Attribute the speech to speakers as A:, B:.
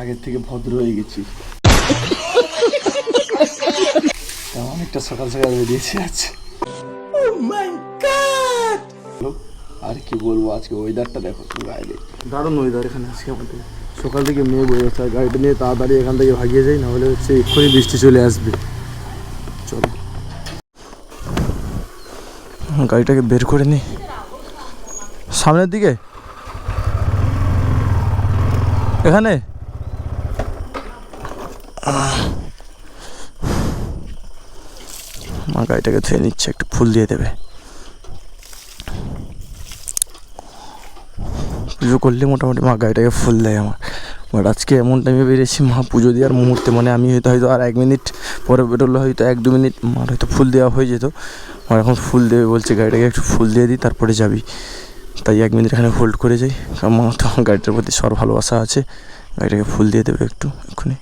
A: আগের থেকে ভদ্র হয়ে গেছি। অনেকটা সকাল সকাল বেরিয়েছি আজকে। আর কি বলবো, আজকে ওয়েদারটা দেখো বাইরে, দারুণ ওয়েদার এখানে আজকে আমাদের। সকাল থেকে মেয়ে বয়ে যাচ্ছে, আর গাড়িটা নিয়ে তাড়াতাড়ি এখান থেকে ভাগিয়ে যাই, না হলে হচ্ছে এক্ষুনি বৃষ্টি চলে আসবে। চলো গাড়িটাকে বের করে নি সামনের দিকে। এখানে মা গাড়িটাকে ধুয়ে নিচ্ছে, একটু ফুল দিয়ে দেবে। পুজো করলে মোটামুটি মা গাড়িটাকে ফুল দেয় আমার। বাট আজকে এমন টাইমে বেরিয়েছি মা পুজো দেওয়ার মুহূর্তে, মানে আমি হয়তো আর 1 মিনিট পরে বেরোলে হয়তো 1-2 মিনিট মার হয়তো ফুল দেওয়া হয়ে যেত। আর এখন ফুল দেবে বলছে, গাড়িটাকে একটু ফুল দিয়ে দিই তারপরে যাবি। তাই 1 মিনিট এখানে হোল্ড করে যাই, কারণ মা তো গাড়িটার প্রতি সর ভালোবাসা আছে। গাড়িটাকে ফুল দিয়ে দেবে একটু এক্ষুনি।